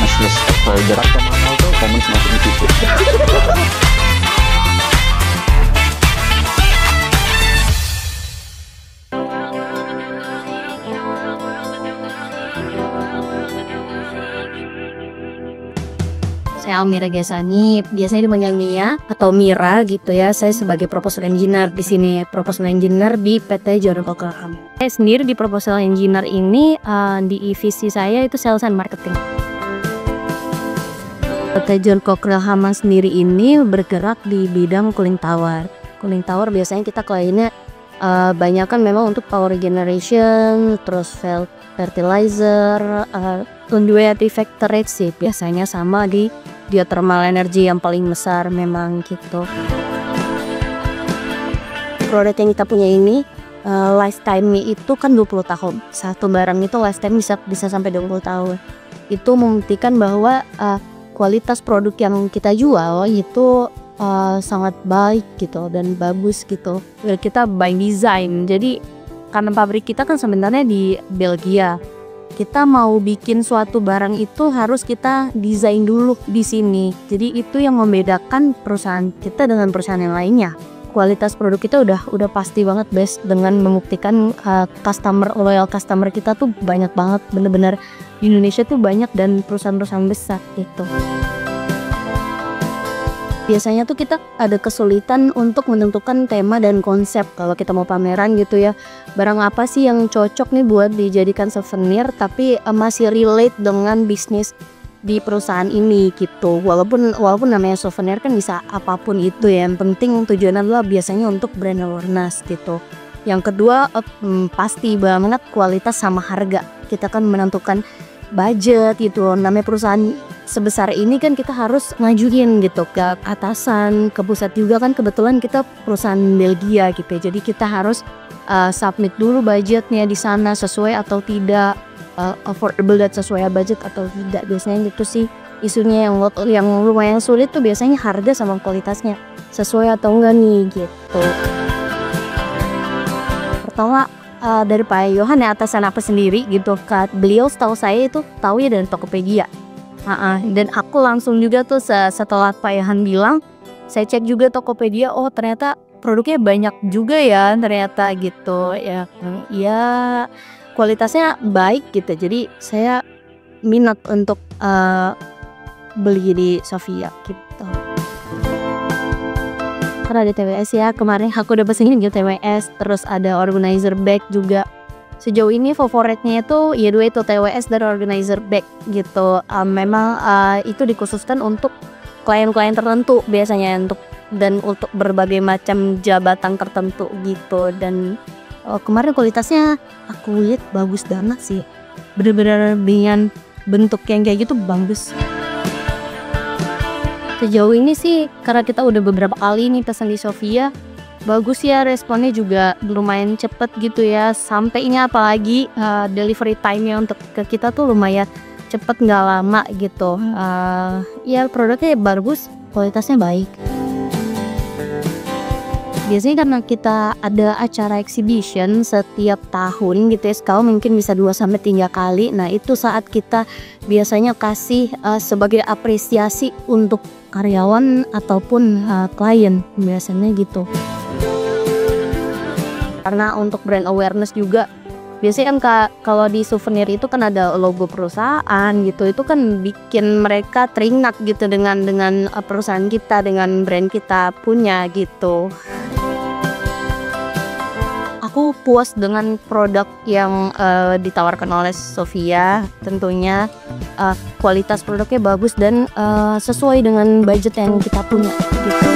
bisnis advisor atau mahal tuh komen masuk di situ. Saya Almira Gesani, biasanya dipanggil Mia atau Mira gitu ya. Saya sebagai proposal engineer di sini, proposal engineer di PT John Coker. Saya sendiri di proposal engineer ini di visi saya itu sales and marketing. PT John Coker Haman sendiri ini bergerak di bidang cooling tower. Cooling tower biasanya kita kliennya banyak kan memang untuk power generation, terus fertilizer, conduit factory sih biasanya sama di geothermal energy yang paling besar memang gitu. Produk yang kita punya ini lifetime-nya itu kan 20 tahun. Satu barang itu lifetime bisa sampai 20 tahun. Itu membuktikan bahwa kualitas produk yang kita jual itu sangat baik gitu dan bagus gitu. Kita by design. Jadi karena pabrik kita kan sebenarnya di Belgia. Kita mau bikin suatu barang itu harus kita desain dulu di sini. Jadi itu yang membedakan perusahaan kita dengan perusahaan yang lainnya. Kualitas produk kita udah pasti banget best, dengan membuktikan loyal customer kita tuh banyak banget, bener-bener di Indonesia tuh banyak dan perusahaan-perusahaan besar gitu. Biasanya tuh kita ada kesulitan untuk menentukan tema dan konsep kalau kita mau pameran gitu ya. Barang apa sih yang cocok nih buat dijadikan souvenir tapi masih relate dengan bisnis di perusahaan ini gitu. Walaupun namanya souvenir kan bisa apapun itu ya. Yang penting tujuannya adalah biasanya untuk brand awareness gitu. Yang kedua pasti banget kualitas sama harga. Kita kan menentukan budget gitu. Namanya perusahaan sebesar ini kan kita harus ngajuin gitu ke atasan, ke pusat juga kan, kebetulan kita perusahaan Belgia gitu ya. Jadi kita harus submit dulu budgetnya di sana sesuai atau tidak, affordable dan sesuai budget atau tidak. Biasanya gitu sih isunya. Yang lumayan sulit tuh biasanya harga sama kualitasnya sesuai atau enggak nih gitu. Pertama dari Pak Yohan ya, atasan aku sendiri gitu. Beliau setahu saya itu tahu ya dari Tokopedia. Dan aku langsung juga tuh setelah Pak Yohan bilang, saya cek juga Tokopedia, oh ternyata produknya banyak juga ya ternyata gitu ya. Ya kualitasnya baik gitu. Jadi saya minat untuk beli di Sofia gitu. Karena ada TWS ya, kemarin aku udah pesenin gitu TWS, terus ada organizer bag juga. Sejauh ini favoritnya itu ya dua itu, TWS dan organizer bag gitu. Memang itu dikhususkan untuk klien-klien tertentu biasanya, untuk berbagai macam jabatan tertentu gitu. Dan kemarin kualitasnya aku lihat bagus banget sih, bener-bener dengan bentuk yang kayak gitu bagus. Sejauh ini sih karena kita udah beberapa kali nih pesan di Sofia, bagus ya, responnya juga lumayan cepet gitu ya. Sampai ini apalagi delivery time-nya untuk ke kita tuh lumayan cepet, nggak lama gitu. Ya produknya bagus, kualitasnya baik. Biasanya karena kita ada acara exhibition setiap tahun gitu ya, sekali mungkin bisa 2-3 kali. Nah itu saat kita biasanya kasih sebagai apresiasi untuk karyawan ataupun klien biasanya gitu. Karena untuk brand awareness juga biasanya kan kalau di souvenir itu kan ada logo perusahaan gitu, itu kan bikin mereka teringat gitu dengan perusahaan kita, dengan brand kita punya gitu. Aku puas dengan produk yang ditawarkan oleh Sofia, tentunya kualitas produknya bagus dan sesuai dengan budget yang kita punya gitu.